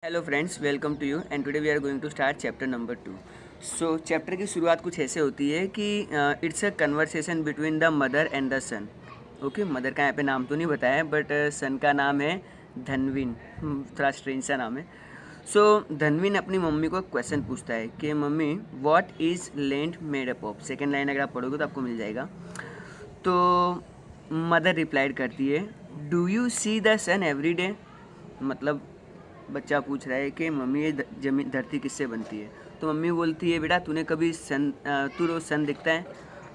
Hello friends, welcome to you and today we are going to start chapter number 2। So chapter की शुरुआत कुछ ऐसे होती है कि it's a conversation between the mother and the son. Okay, mother का यहाँ पे नाम तो नहीं बताया है बट सन का नाम है धनविन। थोड़ा स्ट्रेंज सा नाम है। सो धनविन अपनी मम्मी को क्वेश्चन पूछता है कि mummy what is land made up of. Second line अगर आप पढ़ोगे तो आपको मिल जाएगा। तो मदर रिप्लाइड करती है, do you see the sun every day. मतलब बच्चा पूछ रहा है कि मम्मी ये जमीन धरती किससे बनती है। तो मम्मी बोलती है, बेटा तूने कभी सन तू रोज़ सन देखता है।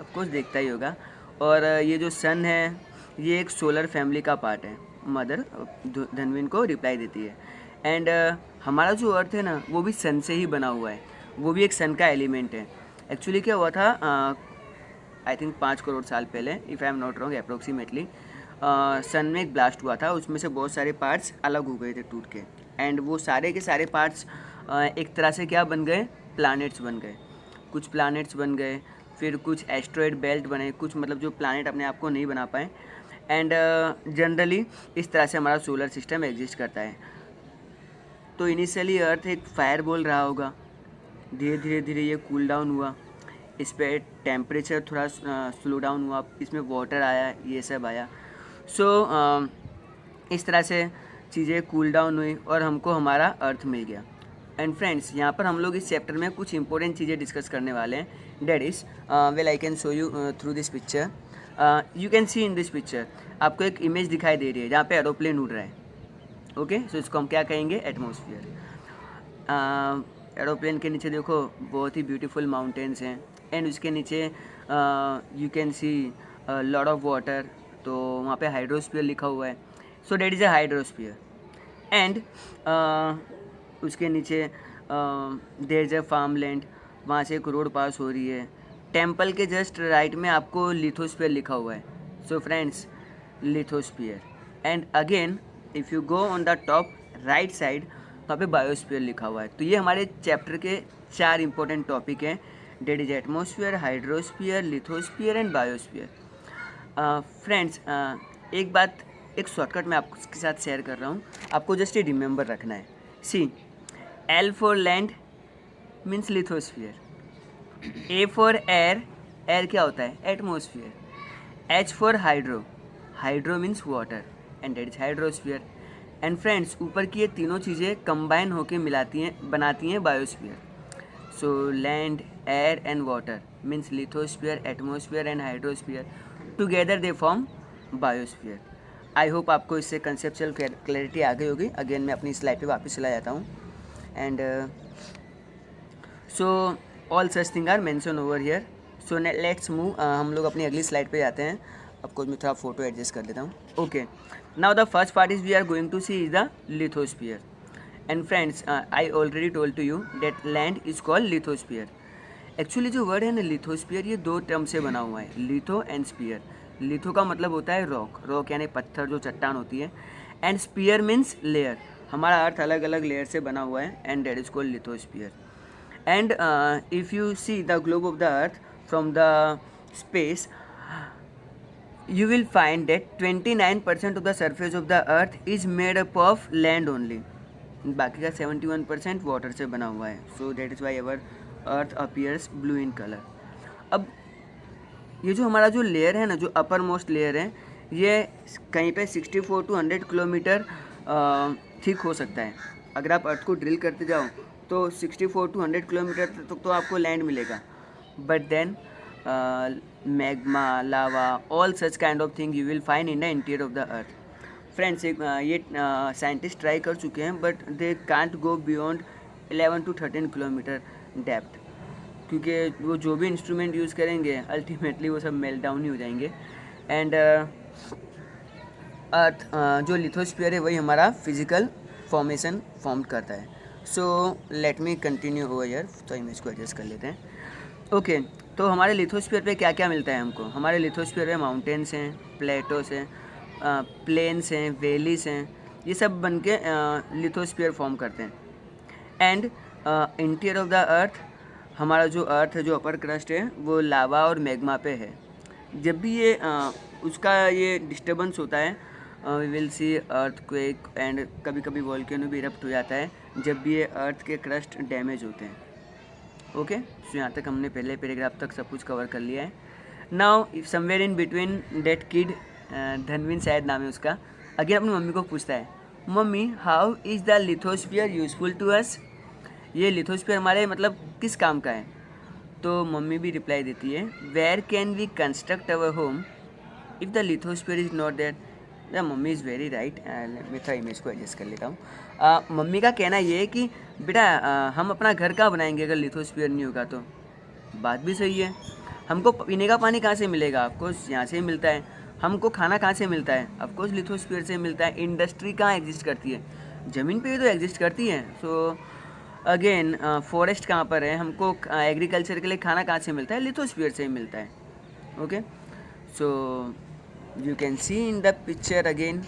ऑफकोर्स देखता ही होगा। और ये जो सन है ये एक सोलर फैमिली का पार्ट है। मदर धनविन को रिप्लाई देती है। एंड हमारा जो अर्थ है ना वो भी सन से ही बना हुआ है। वो भी एक सन का एलिमेंट है। एक्चुअली क्या हुआ था, आई थिंक 5 करोड़ साल पहले, if I am not wrong approximately, sun में एक ब्लास्ट हुआ था। उसमें से बहुत सारे पार्ट्स अलग हो गए थे टूट के। एंड वो सारे के सारे पार्ट्स एक तरह से क्या बन गए, प्लैनेट्स बन गए। कुछ प्लैनेट्स बन गए, फिर कुछ एस्ट्रॉयड बेल्ट बने, कुछ मतलब जो प्लैनेट अपने आप को नहीं बना पाए। एंड जनरली इस तरह से हमारा सोलर सिस्टम एग्जिस्ट करता है। तो इनिशियली अर्थ एक फायर बोल रहा होगा, धीरे धीरे ये कूल डाउन हुआ, इस पर टेम्परेचर थोड़ा स्लो डाउन हुआ, इसमें वाटर आया, ये सब आया। सो इस तरह से चीज़ें कूल डाउन हुई और हमको हमारा अर्थ मिल गया। एंड फ्रेंड्स, यहाँ पर हम लोग इस चैप्टर में कुछ इंपॉर्टेंट चीज़ें डिस्कस करने वाले हैं। That is well I can show you through this picture. You can C in this picture, आपको एक इमेज दिखाई दे रही है जहाँ पे एरोप्लेन उड़ रहा है। ओके, सो इसको हम क्या कहेंगे, एटमॉस्फेयर। एरोप्लेन के नीचे देखो बहुत ही ब्यूटीफुल माउंटेन्स हैं एंड उसके नीचे you can see lot of water. तो वहाँ पे हाइड्रोस्फीयर लिखा हुआ है। So that is a hydrosphere. And उसके नीचे there is a farm land, वहाँ से एक रोड पास हो रही है। टेम्पल के जस्ट राइट में आपको लिथोस्फीयर लिखा हुआ है। So friends, lithosphere. And again if you go on the top right side, वहाँ पे बायोस्फीयर लिखा हुआ है। तो ये हमारे चैप्टर के 4 इंपॉर्टेंट टॉपिक हैं। That is atmosphere, hydrosphere, lithosphere and biosphere. Friends, एक बात, एक शॉर्टकट मैं आपके साथ शेयर कर रहा हूँ, आपको जस्ट ये रिमेंबर रखना है। See, L for land means lithosphere, A for air, air क्या होता है, atmosphere, H for hydro, hydro means water and that is hydrosphere. And friends, ऊपर की ये तीनों चीज़ें कंबाइन होकर मिलाती हैं, बनाती हैं biosphere. So land, air and water means lithosphere, atmosphere and hydrosphere, together they form biosphere. I hope आपको इससे कंसेप्चुअल क्लैरिटी आ गई होगी। अगेन मैं अपनी स्लाइड पे वापस चला जाता हूँ। And so all such thing are mention over here. So let's move, हम लोग अपनी अगली स्लाइड पे जाते हैं। आपको मैं थोड़ा फोटो एडजस्ट कर देता हूँ। Okay, now the first part is we are going to see is the lithosphere. And friends, I already told to you that land is called lithosphere. Actually जो वर्ड है ना लिथोस्फीयर, ये 2 term से बना हुआ है, लिथो एंड स्पीयर। लिथो का मतलब होता है रॉक, रॉक यानी पत्थर, जो चट्टान होती है। And sphere means layer. हमारा अर्थ अलग अलग लेयर से बना हुआ है and that is called lithosphere. And if you see the globe of the earth from the space, you will find that 29% of the surface of the earth is made up of land only. बाकी का 71% water से बना हुआ है। So that is why our earth appears blue in colour. अब ये जो हमारा जो लेयर है ना, जो अपर मोस्ट लेयर है, ये कहीं पे 64 to 100 किलोमीटर थिक हो सकता है। अगर आप अर्थ को ड्रिल करते जाओ तो 64 to 100 किलोमीटर तक तो आपको लैंड मिलेगा। But then magma, lava, all such kind of thing you will find in the interior of the earth. Friends, ये साइंटिस्ट ट्राई कर चुके हैं but they can't go beyond 11 to 13 kilometre depth, क्योंकि वो जो भी इंस्ट्रूमेंट यूज़ करेंगे ultimately वो सब मेल्ट डाउन ही हो जाएंगे। एंड अर्थ जो लिथोस्फीयर है वही हमारा फिजिकल फॉर्मेशन फॉर्म करता है। So let me continue over here. तो इमेज को एडजस्ट कर लेते हैं। ओके, तो हमारे लिथोस्फीयर पे क्या क्या मिलता है हमको। हमारे लिथोस्फीयर में माउंटेन्स हैं, प्लेटोस हैं, प्लेन्स हैं, वैलीज हैं, ये सब बन के लिथोस्फीयर फॉर्म करते हैं। एंड इंटीरियर ऑफ द अर्थ, हमारा जो अर्थ है, जो अपर क्रस्ट है, वो लावा और मैग्मा पे है। जब भी ये उसका ये डिस्टर्बेंस होता है, we will see earthquake and कभी कभी वॉल्केनो भी इरप्ट हो जाता है जब भी ये अर्थ के क्रस्ट डैमेज होते हैं। ओके, सो यहाँ तक हमने पहले पैराग्राफ तक सब कुछ कवर कर लिया है। Now if somewhere in between that kid, धनविन शायद नाम है उसका, अगेन अपनी मम्मी को पूछता है, mummy how is the lithosphere useful to us? ये लिथोस्फीयर हमारे मतलब किस काम का है? तो मम्मी भी रिप्लाई देती है, where can we construct our home if the lithosphere is not there? The mummy is very right. मैं थोड़ा इमेज को एडजस्ट कर लेता हूँ। मम्मी का कहना ये है कि बेटा हम अपना घर कहाँ बनाएंगे अगर लिथोस्फीयर नहीं होगा तो? बात भी सही है। हमको पीने का पानी कहाँ से मिलेगा? ऑफकोर्स यहाँ से ही मिलता है। हमको खाना कहाँ से मिलता है? ऑफकोर्स लिथोस्फीयर से मिलता है। इंडस्ट्री कहाँ एग्जिस्ट करती है? ज़मीन पे ही तो एग्जिस्ट करती है। सो अगेन फॉरेस्ट कहाँ पर है? हमको एग्रीकल्चर के लिए खाना कहाँ से मिलता है? लिथोस्फीयर से ही मिलता है। Okay, so you can C in the picture again,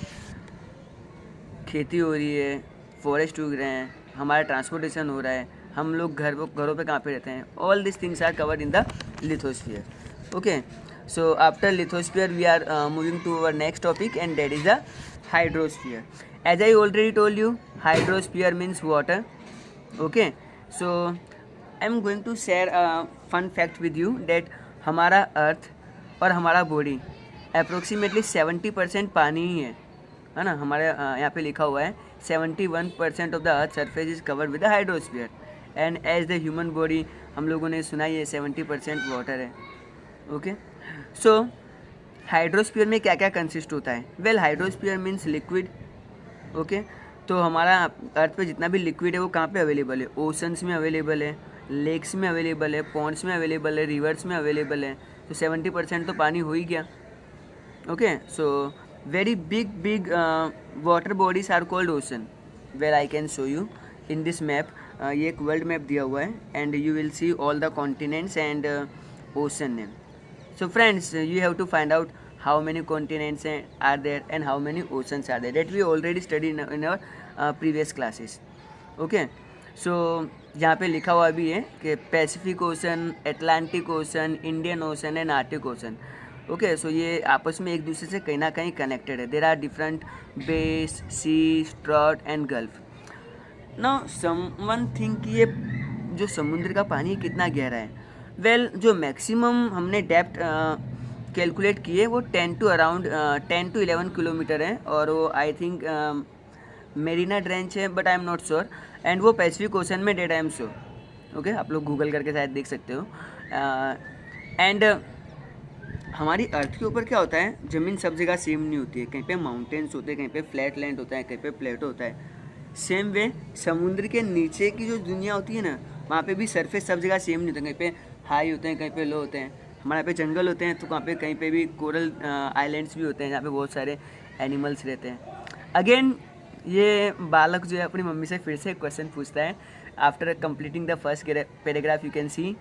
खेती हो रही है, फॉरेस्ट उग रहे हैं, हमारा ट्रांसपोर्टेशन हो रहा है, हम लोग घरों पे कहाँ पे रहते हैं। All this things are covered in the lithosphere. Okay, so after lithosphere we are moving to our next topic and that is the hydrosphere. As I already told you, hydrosphere means water. Okay, so I am going to share a fun fact with you that हमारा earth और हमारा body approximately 70% पानी ही है ना। हमारे यहाँ पे लिखा हुआ है 71% of the earth surface is covered with the hydrosphere and as the human body, हम लोगों ने सुना ये 70% वाटर है। ओके, सो हाइड्रोस्फीयर में क्या क्या कंसिस्ट होता है? Well, hydrosphere means liquid. Okay, तो हमारा अर्थ पे जितना भी लिक्विड है वो कहाँ पे अवेलेबल है? ओशंस में अवेलेबल है, लेक्स में अवेलेबल है, पॉन्ड्स में अवेलेबल है, रिवर्स में अवेलेबल है। तो 70% तो पानी हो ही गया। Okay, so very big water bodies are called ocean, where I can show you in this map। ये एक वर्ल्ड मैप दिया हुआ है and you will see all the continents and ocean name. So friends, you have to find out how many continents are there and how many oceans are there, that we already study in our previous classes. Okay, so यहाँ पे लिखा हुआ भी है कि Pacific Ocean, Atlantic Ocean, Indian Ocean and Arctic Ocean. Okay, so ये आपस में एक दूसरे से कहीं ना कहीं कनेक्टेड है। There are different bays, sea, strait and gulf. Now someone think कि ये जो समुद्र का पानी है कितना गहरा है? वेल, जो मैक्सिमम हमने डेप्थ कैलकुलेट की है वो 10 to 11 किलोमीटर है और वो आई थिंक मेरीना ट्रेंच है, but I am not sure. And वो पैसिफिक ओशन में that I am sure. Okay, आप लोग गूगल करके शायद देख सकते हो। एंड हमारी अर्थ के ऊपर क्या होता है, ज़मीन सब जगह सेम नहीं होती है। कहीं पे माउंटेन्स होते हैं, कहीं पे फ्लैट लैंड होता है, कहीं पे प्लेटो होता है। सेम वे समुद्र के नीचे की जो दुनिया होती है ना, वहाँ पे भी सरफेस सब जगह सेम नहीं होता। कहीं पे हाई होते हैं, कहीं पे लो होते हैं। हमारे यहाँ पे जंगल होते हैं तो वहाँ पे कहीं पे भी कोरल आइलैंड्स भी होते हैं जहाँ पे बहुत सारे एनिमल्स रहते हैं। अगेन ये बालक जो है अपनी मम्मी से फिर से एक क्वेश्चन पूछता है। After completing the first paragraph you can C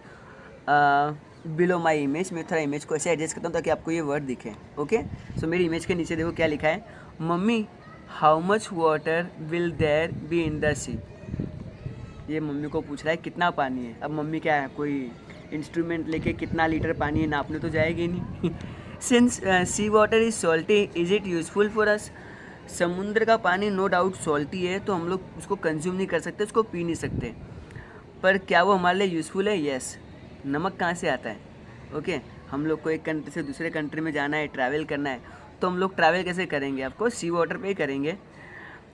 below my image. मैं थोड़ा इमेज को ऐसे एडजस्ट करता हूँ ताकि आपको ये वर्ड दिखे। ओके, सो मेरी इमेज के नीचे देखो क्या लिखा है, mummy how much water will there be in the sea? ये मम्मी को पूछ रहा है कितना पानी है। अब मम्मी क्या है, कोई इंस्ट्रूमेंट लेके कितना लीटर पानी है नापने तो जाएगी नहीं। Since sea water is salty, is it useful for us? समुद्र का पानी नो डाउट सॉल्टी है, तो हम लोग उसको कंज्यूम नहीं कर सकते, उसको पी नहीं सकते, पर क्या वो हमारे लिए यूज़फुल है? येस। नमक कहाँ से आता है? ओके, हम लोग को एक कंट्री से दूसरे कंट्री में जाना है, ट्रैवल करना है, तो हम लोग ट्रैवल कैसे करेंगे? आपको सी वाटर पे ही करेंगे।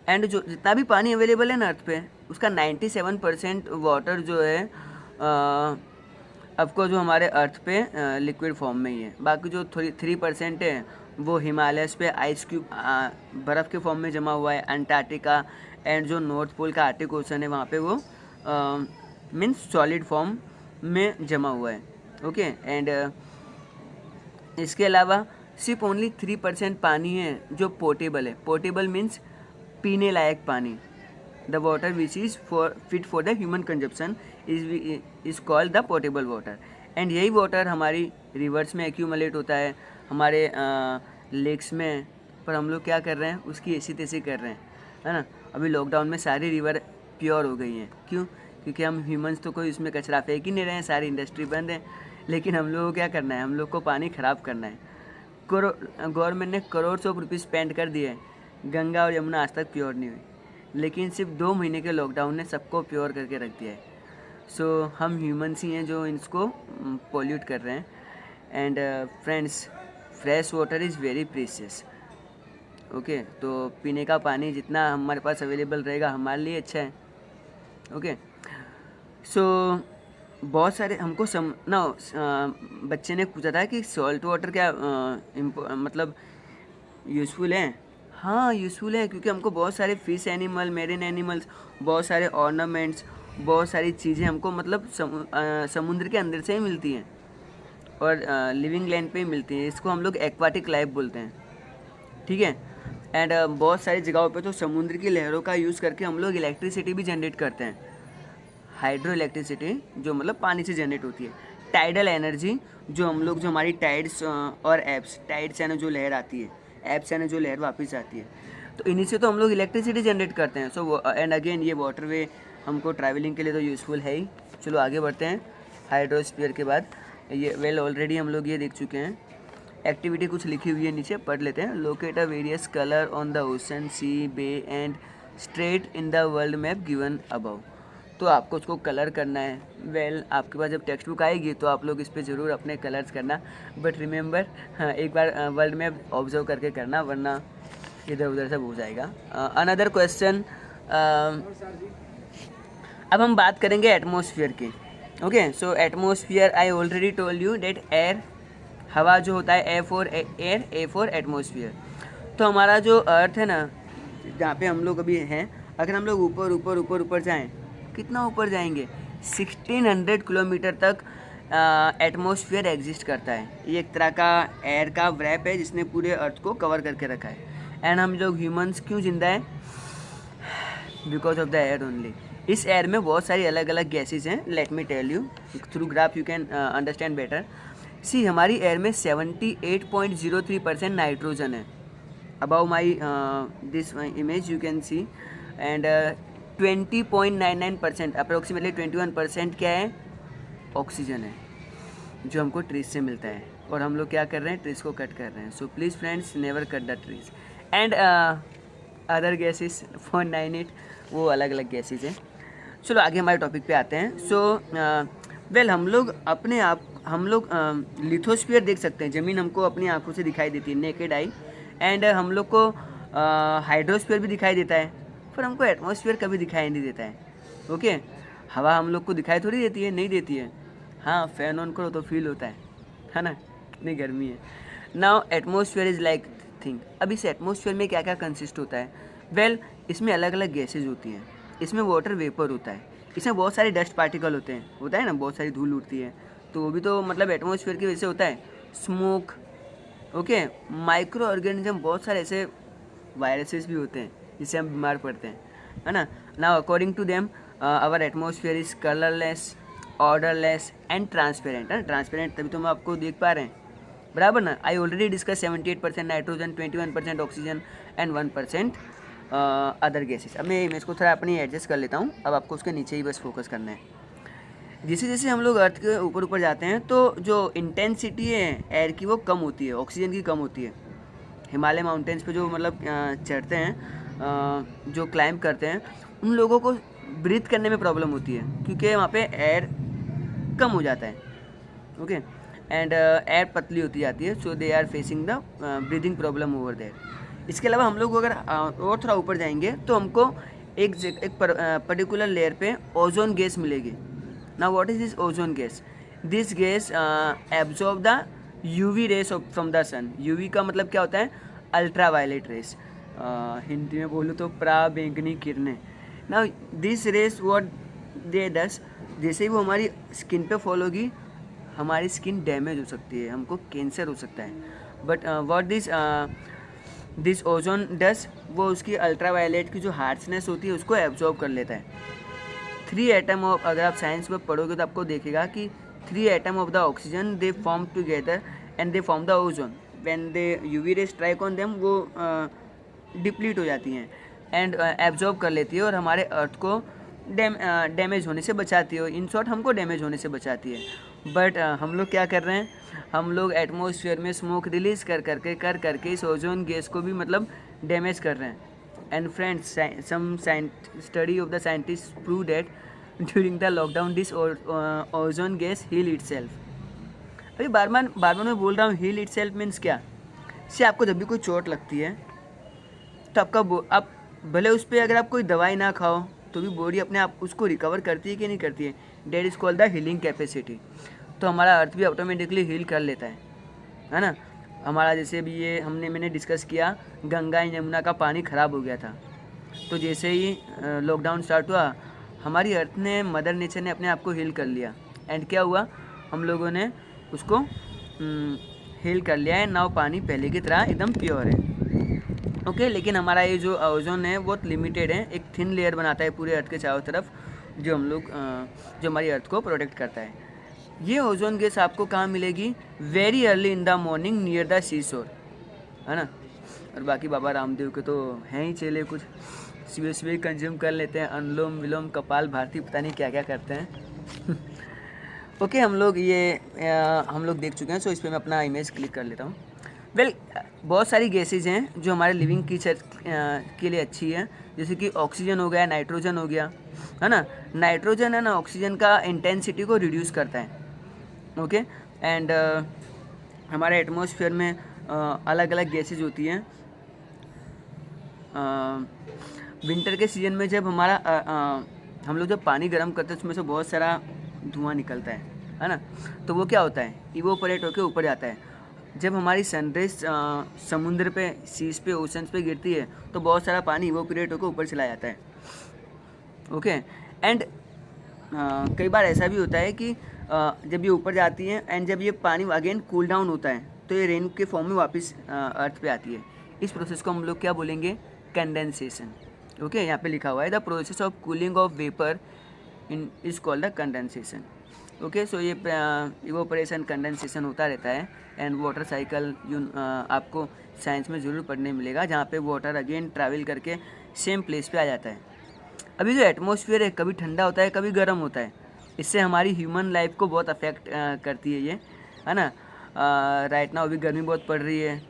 एंड जो जितना भी पानी अवेलेबल है ना अर्थ पे, उसका 97% वाटर जो है आपको जो हमारे अर्थ पे लिक्विड फॉर्म में ही है। बाकी जो 3% है वो हिमालयस पे आइस क्यूब बर्फ़ के फॉर्म में जमा हुआ है। अंटार्कटिका एंड जो नॉर्थ पोल का आर्टिक ओशन है वहाँ पे वो मीन्स सॉलिड फॉर्म में जमा हुआ है। ओके, एंड इसके अलावा सिर्फ ओनली 3% पानी है जो पोर्टेबल है। पोर्टेबल मीन्स पीने लायक पानी। The water which is fit for the human consumption is called the portable water. And यही वाटर हमारी रिवर्स में एक्यूमुलेट होता है, हमारे लेक्स में, पर हम लोग क्या कर रहे हैं, उसकी ऐसी तैसी कर रहे हैं, है ना। अभी लॉकडाउन में सारी रिवर प्योर हो गई हैं। क्यों? क्योंकि हम ह्यूमंस तो कोई उसमें कचरा फेंक ही नहीं रहे हैं, सारी इंडस्ट्री बंद है। लेकिन हम लोगों को क्या करना है, हम लोग को पानी ख़राब करना है। गवर्नमेंट ने करोड़ ऑफ रुपीज़ स्पेंड कर दिए गंगा और यमुना आज तक प्योर नहीं हुई, लेकिन सिर्फ 2 महीने के लॉकडाउन ने सबको प्योर करके रख दिया है। सो हम ह्यूमंस ही हैं जो इसको पोल्यूट कर रहे हैं। And friends, fresh water is very precious. Okay, तो पीने का पानी जितना हमारे पास अवेलेबल रहेगा हमारे लिए अच्छा है। ओके, सो बहुत सारे हमको बच्चे ने पूछा था कि सॉल्ट वाटर क्या मतलब यूज़फुल है। हाँ, यूज़फुल है, क्योंकि हमको बहुत सारे फिश एनिमल, मेरीन एनिमल्स, बहुत सारे ऑर्नामेंट्स, बहुत सारी चीज़ें हमको मतलब समुद्र के अंदर से ही मिलती हैं और लिविंग लैंड पे ही मिलती हैं। इसको हम लोग एक्वाटिक लाइफ बोलते हैं, ठीक है। एंड बहुत सारी जगहों पे तो समुद्र की लहरों का यूज़ करके हम लोग इलेक्ट्रिसिटी भी जनरेट करते हैं। हाइड्रो इलेक्ट्रिसिटी जो मतलब पानी से जनरेट होती है। टाइडल एनर्जी जो हम लोग, जो हमारी टाइड्स और एप्स, टाइड से ना जो लहर आती है, एप से ना जो लहर वापस आती है, तो इन्हीं से तो हम लोग इलेक्ट्रिसिटी जनरेट करते हैं। सो एंड अगेन ये वाटरवे हमको ट्रैवलिंग के लिए तो यूज़फुल है ही। चलो आगे बढ़ते हैं। हाइड्रोस्फीयर के बाद ये ऑलरेडी हम लोग ये देख चुके हैं। एक्टिविटी कुछ लिखी हुई है नीचे, पढ़ लेते हैं। Locate a various colour on the ocean, sea, bay and strait in the world map given above. तो आपको उसको कलर करना है। आपके पास जब टेक्स्ट बुक आएगी तो आप लोग इस पर ज़रूर अपने कलर्स करना, बट रिमेंबर एक बार वर्ल्ड मैप ऑब्जर्व करके करना, वरना इधर उधर सब हो जाएगा। अनदर क्वेश्चन, अब हम बात करेंगे एटमॉस्फेयर की। Okay, so atmosphere I already told you that air, हवा जो होता है A for air, A for atmosphere. तो हमारा जो अर्थ है ना, जहाँ पे हम लोग अभी हैं, अगर हम लोग ऊपर ऊपर ऊपर ऊपर जाएँ, कितना ऊपर जाएंगे, 1600 किलोमीटर तक एटमॉस्फेयर एग्जिस्ट करता है। ये एक तरह का एयर का व्रैप है जिसने पूरे अर्थ को कवर करके रखा है। एंड हम लोग ह्यूमंस क्यों जिंदा है? Because of the air only. इस एयर में बहुत सारी अलग अलग गैसेज हैं। Let me tell you, through graph you can understand better. See, हमारी एयर में 78.03% नाइट्रोजन है। Above my this image you can see. And 20.99% approximately 21% क्या है? ऑक्सीजन है, जो हमको ट्रीज से मिलता है। और हम लोग क्या कर रहे हैं? ट्रीज को कट कर रहे हैं। So please friends, never cut the trees. And other gases 498, वो अलग अलग गैसेज हैं। चलो आगे हमारे टॉपिक पे आते हैं। सो हम लोग अपने आप, हम लोग लिथोस्फीयर देख सकते हैं। ज़मीन हमको अपनी आंखों से दिखाई देती है, नेकेड आई। एंड हम लोग को हाइड्रोस्फीयर भी दिखाई देता है, पर हमको एटमॉस्फेयर कभी दिखाई नहीं देता है। ओके, हवा हम लोग को दिखाई थोड़ी देती है, नहीं देती है। हाँ, फैन ऑन करो तो फील होता है ना, कितनी गर्मी है। Now atmosphere is like thing. अब इस एटमॉस्फेयर में क्या क्या कंसिस्ट होता है? इसमें अलग अलग गैसेज होती हैं। इसमें वाटर वेपर होता है, इसमें बहुत सारे डस्ट पार्टिकल होते हैं, होता है ना, बहुत सारी धूल उड़ती है, तो वो भी तो मतलब एटमॉस्फेयर की वजह से होता है। स्मोक, ओके, माइक्रो ऑर्गेनिज्म, बहुत सारे ऐसे वायरसेस भी होते हैं जिससे हम बीमार पड़ते हैं, है ना। Now according to them our atmosphere is colourless, odourless and transparent. है ट्रांसपेरेंट, तभी तो हम आपको देख पा रहे हैं, बराबर ना। I already discuss 78% nitrogen, 21% oxygen and 1% other gases. अब मैं इमेज को थोड़ा अपनी एडजस्ट कर लेता हूँ। अब आपको उसके नीचे ही बस फोकस करना है। जैसे जैसे हम लोग अर्थ के ऊपर ऊपर जाते हैं तो जो इंटेंसिटी है एयर की वो कम होती है, ऑक्सीजन की कम होती है। हिमालय माउंटेन्स पे जो मतलब चढ़ते हैं, जो क्लाइंब करते हैं, उन लोगों को ब्रीथ करने में प्रॉब्लम होती है क्योंकि वहाँ पे एयर कम हो जाता है। ओके, एंड एयर पतली होती जाती है, so they are facing the breathing problem over there. इसके अलावा हम लोग अगर और थोड़ा ऊपर जाएंगे तो हमको एक पर्टिकुलर लेयर पे ओजोन गैस मिलेगी। Now what is this ozone gas? This gas absorb the UV rays from the sun. UV का मतलब क्या होता है? Ultra violet rays. हिंदी में बोलूँ तो पराबैंगनी किरणें। Now this rays what they does, जैसे ही वो हमारी स्किन पे फॉल होगी हमारी स्किन डैमेज हो सकती है, हमको कैंसर हो सकता है। बट व्हाट दिस ओजोन डस, वो उसकी अल्ट्रा वायलेट की जो हार्शनेस होती है उसको एब्जॉर्ब कर लेता है। 3 एटम ऑफ, अगर आप साइंस में पढ़ोगे तो आपको देखेगा कि 3 atom of the oxygen they form together and they form the ozone. When they UV ray strike on them, वो डिप्लीट हो जाती हैं एंड एब्जॉर्ब कर लेती है और हमारे अर्थ को डैमेज होने से बचाती है। इन शॉर्ट हमको डैमेज होने से बचाती है। बट हम लोग क्या कर रहे हैं, हम लोग एटमॉस्फेयर में स्मोक रिलीज कर करके इस ओजोन गैस को भी मतलब डैमेज कर रहे हैं। And friends, some study of the scientist prove that during the lockdown this ozone gas heal itself. अभी बार बार मैं बोल रहा हूँ, हील इटसेल्फ मीन्स क्या? से आपको जब भी कोई चोट लगती है तो आप भले उस पर अगर आप कोई दवाई ना खाओ तो भी बॉडी अपने आप उसको रिकवर करती है कि नहीं करती है। That is called the healing capacity. तो हमारा अर्थ भी ऑटोमेटिकली हील कर लेता है ना। हमारा जैसे भी ये मैंने डिस्कस किया, गंगा यमुना का पानी ख़राब हो गया था, तो जैसे ही लॉकडाउन स्टार्ट हुआ, हमारी अर्थ ने, मदर नेचर ने अपने आप को हील कर लिया। एंड क्या हुआ, हम लोगों ने उसको हील कर लिया है। नाउ पानी पहले की तरह एकदम प्योर है। ओके, लेकिन हमारा ये जो ओजोन है बहुत लिमिटेड है, एक थिन लेयर बनाता है पूरे अर्थ के चारों तरफ, जो हमारी अर्थ को प्रोटेक्ट करता है। ये ओजोन गैस आपको कहाँ मिलेगी? Very early in the morning near the sea shore, है ना। और बाकी बाबा रामदेव के तो हैं ही चेले, कुछ सुबह सुबह कंज्यूम कर लेते हैं, अनुलोम विलोम कपाल भारती, पता नहीं क्या क्या करते हैं। ओके, हम लोग देख चुके हैं। सो इस पर मैं अपना इमेज क्लिक कर लेता हूँ। बहुत सारी गैसेज हैं जो हमारे लिविंग के लिए अच्छी है, जैसे कि ऑक्सीजन हो गया, नाइट्रोजन हो गया, है ना। नाइट्रोजन है ना, ऑक्सीजन का इंटेंसिटी को रिड्यूस करता है। ओके, एंड हमारे एटमॉस्फेयर में अलग अलग गैसेज होती हैं। विंटर के सीजन में जब हम लोग जब पानी गर्म करते हैं उसमें से बहुत सारा धुआं निकलता है ना। तो वो क्या होता है, इवोपरेट होकर ऊपर जाता है। जब हमारी सनरेज समुद्र पे, सीज पे, ओशंस पे गिरती है तो बहुत सारा पानी इवोपरेट होकर ऊपर चला जाता है। ओके, एंड कई बार ऐसा भी होता है कि जब ये ऊपर जाती है एंड जब ये पानी अगेन कूल डाउन होता है तो ये रेन के फॉर्म में वापस अर्थ पे आती है। इस प्रोसेस को हम लोग क्या बोलेंगे? कंडेंसेशन। ओके, यहाँ पे लिखा हुआ है the process of cooling of vapour is called the condensation. Okay, so ये इवोपरेशन, कंडेंसेशन होता रहता है। एंड वाटर साइकिल आपको साइंस में ज़रूर पढ़ने मिलेगा, जहाँ पे वाटर अगेन ट्रैवल करके सेम प्लेस पे आ जाता है। अभी जो एटमॉस्फेयर है कभी ठंडा होता है कभी गर्म होता है, इससे हमारी ह्यूमन लाइफ को बहुत अफेक्ट करती है ये, है ना। राइट नाउ अभी गर्मी बहुत पड़ रही है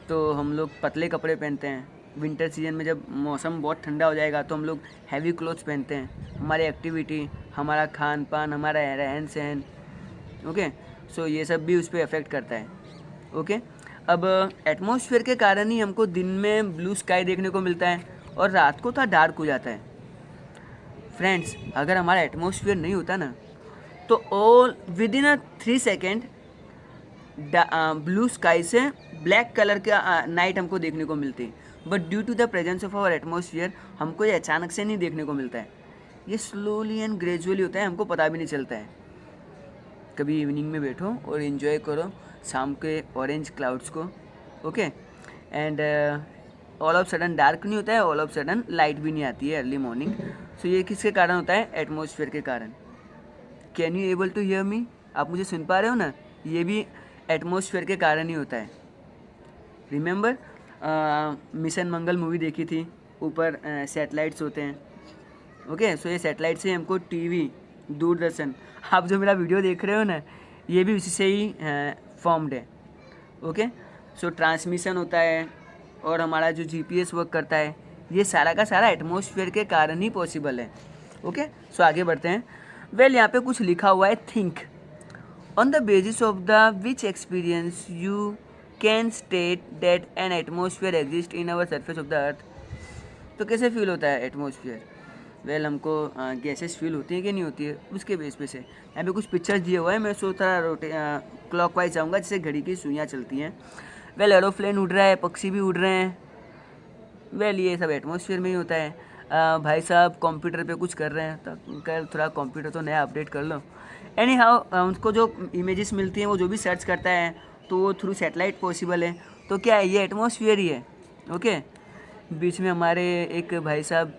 तो हम लोग पतले कपड़े पहनते हैं। विंटर सीजन में जब मौसम बहुत ठंडा हो जाएगा तो हम लोग हैवी क्लोथ्स पहनते हैं। हमारी एक्टिविटी, हमारा खान पान, हमारा रहन सहन, ओके, सो ये सब भी उस पर अफेक्ट करता है। ओके, अब एटमॉस्फेयर के कारण ही हमको दिन में ब्लू स्काई देखने को मिलता है और रात को थोड़ा डार्क हो जाता है। फ्रेंड्स, अगर हमारा एटमॉस्फेयर नहीं होता ना तो all within 3 second blue sky से ब्लैक कलर का नाइट हमको देखने को मिलती है। But due to the presence of our atmosphere हमको ये अचानक से नहीं देखने को मिलता है, ये स्लोली एंड ग्रेजुअली होता है, हमको पता भी नहीं चलता है। कभी इवनिंग में बैठो और इन्जॉय करो शाम के ऑरेंज क्लाउड्स को। Okay, and all of sudden dark नहीं होता है, ऑल ऑफ सडन लाइट भी नहीं आती है अर्ली मॉर्निंग। सो ये किसके कारण होता है? एटमॉस्फेयर के कारण। Can you able to hear me? आप मुझे सुन पा रहे हो ना? ये भी एटमॉस्फेयर के कारण ही होता है। रिमेंबर मिशन मंगल मूवी देखी थी, ऊपर सैटेलाइट्स होते हैं। ओके, सो ये सैटेलाइट से हमको टीवी, दूरदर्शन, आप जो मेरा वीडियो देख रहे हो ना, ये भी उसी से ही फॉर्म्ड है। ओके, सो ट्रांसमिशन होता है और हमारा जो जीपीएस वर्क करता है, ये सारा का सारा एटमॉस्फेयर के कारण ही पॉसिबल है। ओके, सो आगे बढ़ते हैं। यहाँ पे कुछ लिखा हुआ है, think on the basis of the which experience you can state that N atmosphere exist in our surface of the अर्थ। तो कैसे फील होता है एटमॉस्फेयर? हमको गैसेस फील होती है कि नहीं होती है, उसके बेस पे से यहाँ पे कुछ पिक्चर्स दिए हुए हैं। मैं सोचता क्लॉकवाइज जाऊँगा जैसे घड़ी की सुइयाँ चलती हैं। एरोप्लेन उड़ रहा है, पक्षी भी उड़ रहे हैं। ये सब एटमॉस्फेयर में ही होता है। भाई साहब कंप्यूटर पे कुछ कर रहे हैं तो कल थोड़ा कंप्यूटर तो नया अपडेट कर लो। एनी हाउ उनको जो इमेजेस मिलती हैं वो जो भी सर्च करता है तो वो थ्रू सैटेलाइट पॉसिबल है। तो क्या है, ये एटमॉस्फेयर ही है। ओके, बीच में हमारे एक भाई साहब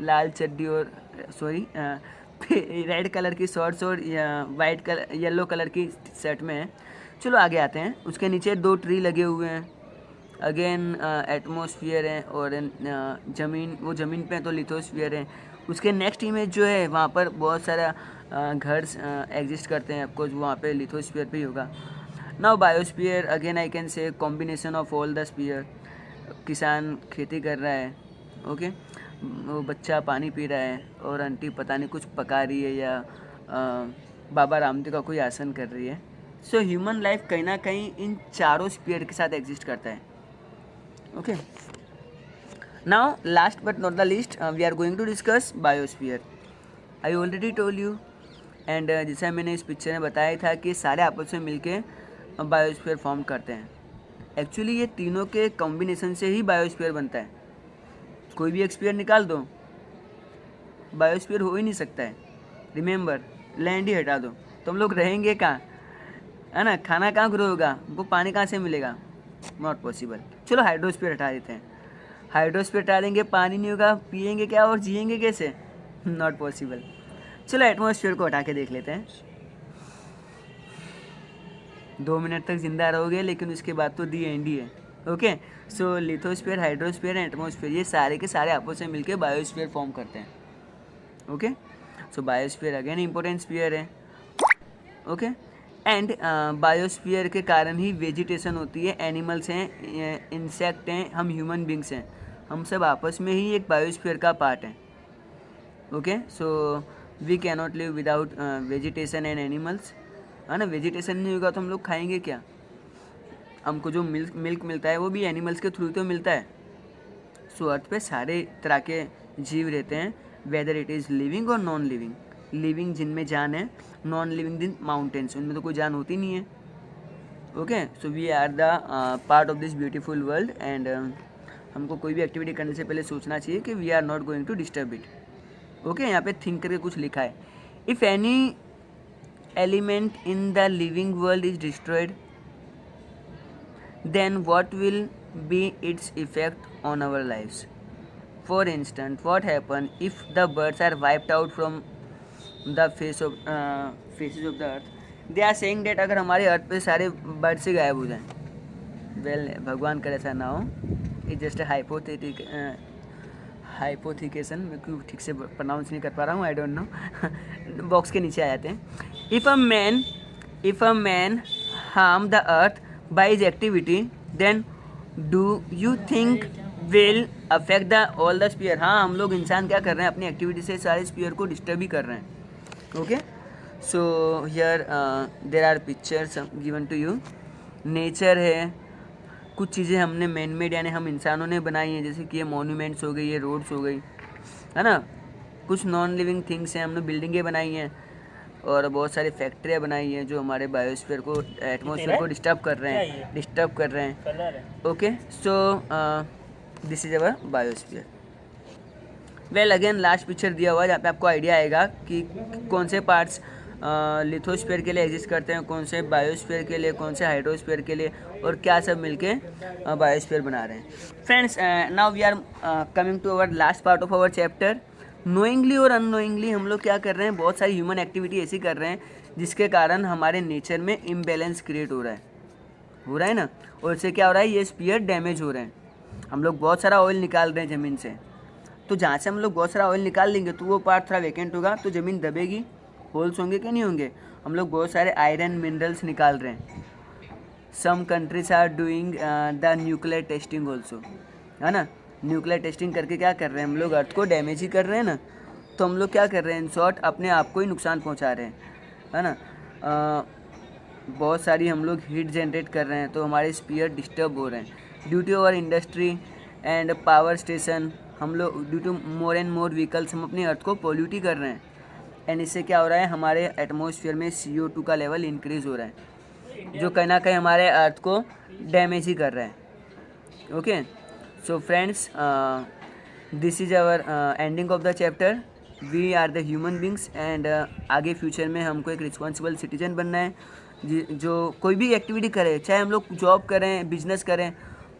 लाल चड्डी और रेड कलर की शॉर्ट्स और वाइट कलर, येलो कलर की शर्ट में है। चलो आगे आते हैं। उसके नीचे 2 ट्री लगे हुए हैं। अगेन एटमॉस्फेयर है और ज़मीन, वो ज़मीन पे है तो लिथोस्फीयर है। उसके नेक्स्ट इमेज जो है वहाँ पर बहुत सारा घर एग्जिस्ट करते हैं, ऑफकोर्स वहाँ पे लिथोस्फीयर पे ही होगा। Now biosphere again I can say combination of all the sphere. किसान खेती कर रहा है, ओके, वो बच्चा पानी पी रहा है और आंटी पता नहीं कुछ पका रही है या बाबा रामदेव का कोई आसन कर रही है। सो ह्यूमन लाइफ कहीं ना कहीं इन चारों स्फीयर के साथ एग्जिस्ट करता है, okay. Now last but not the least we are going to discuss biosphere. I already told you and जैसा मैंने इस पिक्चर में बताया था कि सारे आपस में मिलके बायोस्फीयर फॉर्म करते हैं। एक्चुअली ये तीनों के कॉम्बिनेशन से ही बायोस्फीयर बनता है। कोई भी एक स्फीयर निकाल दो, बायोस्फीयर हो ही नहीं सकता है। रिमेंबर, लैंड ही हटा दो तो हम लोग रहेंगे कहाँ, है ना? खाना कहाँ ग्रो होगा, वो पानी कहाँ से मिलेगा? Not possible. चलो हाइड्रोस्फीयर हटा देते हैं। हाइड्रोस्फीयर हटा देंगे, पानी नहीं होगा, पिएंगे क्या और जिएंगे कैसे? Not possible. चलो एटमॉस्फेयर को हटा के देख लेते हैं। 2 मिनट तक जिंदा रहोगे लेकिन उसके बाद तो दी एंड ही है, okay. So lithosphere, hydrosphere and atmosphere ये सारे के सारे आपस में मिलकर बायोस्फीयर फॉर्म करते हैं, ओके। सो बायोस्फीयर अगेन इंपॉर्टेंट स्फीयर है, ओके। एंड बायोस्फीयर के कारण ही वेजिटेशन होती है, एनिमल्स हैं, इंसेक्ट हैं, हम ह्यूमन बींग्स हैं, हम सब आपस में ही एक बायोस्फीयर का पार्ट हैं, okay. So we cannot live without vegetation and animals, है ना? वेजिटेशन नहीं होगा तो हम लोग खाएंगे क्या? हमको जो मिल्क मिलता है वो भी एनिमल्स के थ्रू तो मिलता है। सो अर्थ पे सारे तरह के जीव रहते हैं, वेदर इट इज़ लिविंग और नॉन लिविंग। लिविंग जिनमें जान है, नॉन लिविंग दिन माउंटेन्स, उनमें तो कोई जान होती नहीं है, okay. So we are the part of this beautiful world and हमको कोई भी एक्टिविटी करने से पहले सोचना चाहिए कि we are not going to disturb it, okay. यहाँ पे थिंक करके कुछ लिखा है, if any element in the living world is destroyed then what will be its effect on our lives? For instance, what happen if the birds are wiped out from the faces of the earth? They are saying that अगर हमारे अर्थ पे सारे birds से गायब हो जाएं, well भगवान करे ऐसा ना हो, इट जस्ट हाइपोथिकेशन, मैं क्यों ठीक से प्रोनाउंस नहीं कर पा रहा हूँ, आई डोंट नो। बॉक्स के नीचे आ जाते हैं। If a man harm the earth by his activity, then do you think will affect the all the sphere? हाँ, हम लोग इंसान क्या कर रहे हैं, अपनी एक्टिविटी से सारे स्पीयर को डिस्टर्ब ही कर रहे हैं, okay. So here there are pictures given to you. Nature है, कुछ चीज़ें हमने मैन मेड यानी हम इंसानों ने बनाई हैं, जैसे कि ये मॉन्यूमेंट्स हो गई, ये रोड्स हो गई, है ना? कुछ नॉन लिविंग थिंग्स हैं, हमने बिल्डिंगें बनाई हैं और बहुत सारी फैक्ट्रियाँ बनाई हैं जो हमारे बायोस्फीयर को, एटमॉस्फेयर को डिस्टर्ब कर रहे हैं, okay. So this is our biosphere. Well again last picture दिया हुआ है जहाँ पे आपको आइडिया आएगा कि कौन से पार्ट्स लिथोस्फीयर के लिए एग्जिस्ट करते हैं, कौन से बायोस्फीयर के लिए, कौन से हाइड्रोस्फीयर के लिए, और क्या सब मिलके बायोस्फीयर बना रहे हैं। Friends, now we are coming to our last part of our chapter. Knowingly और अननोइंगली हम लोग क्या कर रहे हैं, बहुत सारी ह्यूमन एक्टिविटी ऐसी कर रहे हैं जिसके कारण हमारे नेचर में इम्बैलेंस क्रिएट हो रहा है ना। और इससे क्या हो रहा है, ये स्पीयर डैमेज हो रहे हैं। हम लोग बहुत सारा ऑयल निकाल रहे हैं ज़मीन से, तो जहाँ से हम लोग बहुत सारा ऑयल निकाल लेंगे तो वो पार्ट थोड़ा वैकेंट होगा, तो ज़मीन दबेगी, होल्स होंगे कि नहीं होंगे। हम लोग बहुत सारे आयरन मिनरल्स निकाल रहे हैं। Some countries are doing the nuclear testing also, है ना। न्यूक्लियर टेस्टिंग करके क्या कर रहे हैं, हम लोग अर्थ को डैमेज ही कर रहे हैं ना। तो हम लोग क्या कर रहे हैं, इन शॉर्ट अपने आप को ही नुकसान पहुंचा रहे हैं, है ना। बहुत सारी हम लोग हीट जनरेट कर रहे हैं तो हमारे स्पीयर डिस्टर्ब हो रहे हैं due to our industry and power station. हम लोग due to more and more vehicles हम अपनी अर्थ को पोल्यूट ही कर रहे हैं, एंड इससे क्या हो रहा है, हमारे एटमॉस्फेयर में CO2 का लेवल इंक्रीज़ हो रहा है जो कहीं ना कहीं हमारे अर्थ को डैमेज ही कर रहा है, okay. So friends, this is our ending of the chapter. We are the human beings and आगे फ्यूचर में हमको एक रिस्पॉन्सिबल सिटीजन बनना है जो कोई भी एक्टिविटी करे, चाहे हम लोग जॉब करें, बिजनेस करें,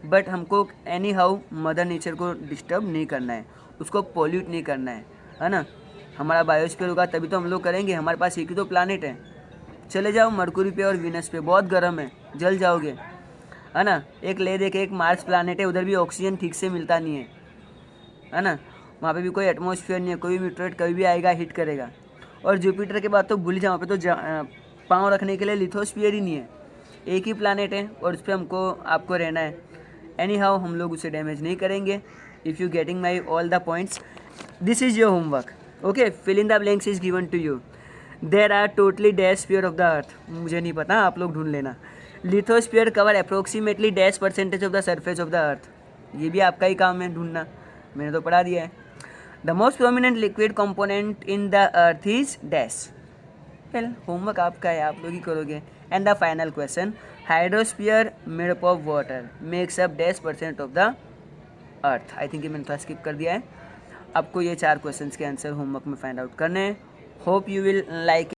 बट हमको एनी हाउ मदर नेचर को डिस्टर्ब नहीं करना है, उसको पोल्यूट नहीं करना है ना। हमारा बायोस्फीयर होगा तभी तो हम लोग करेंगे। हमारे पास एक ही तो प्लानेट है, चले जाओ मरकुरी पे और वीनस पे, बहुत गर्म है, जल जाओगे, है ना। एक ले देखे एक मार्स प्लानेट है, उधर भी ऑक्सीजन ठीक से मिलता नहीं है ना। वहाँ पे भी कोई एटमॉस्फेयर नहीं है, कोई भी मीटरेट कभी भी आएगा हिट करेगा। और जुपिटर के बाद तो भूल जाओ, पे तो पाँव रखने के लिए लिथोस्फीयर ही नहीं है, एक ही प्लानट है और उस पर आपको रहना है। एनी हाउ हम लोग उसे डैमेज नहीं करेंगे। If you getting my all the points, this is your homework. Okay, fill in the blanks is given to you. There are totally dash sphere of the earth, मुझे नहीं पता, आप लोग ढूंढ लेना। Lithosphere cover approximately dash percentage of the surface of the earth, ये भी आपका ही काम है ढूंढना, मैंने तो पढ़ा दिया है। The most prominent liquid component in the earth is dash. Well, homework आपका है, आप लोग ही करोगे। And the final question, hydrosphere made up of water makes up dash % of the earth. I think ये मैंने थोड़ा स्किप कर दिया है। आपको ये 4 क्वेश्चंस के आंसर होमवर्क में फाइंड आउट करने हैं। Hope you will like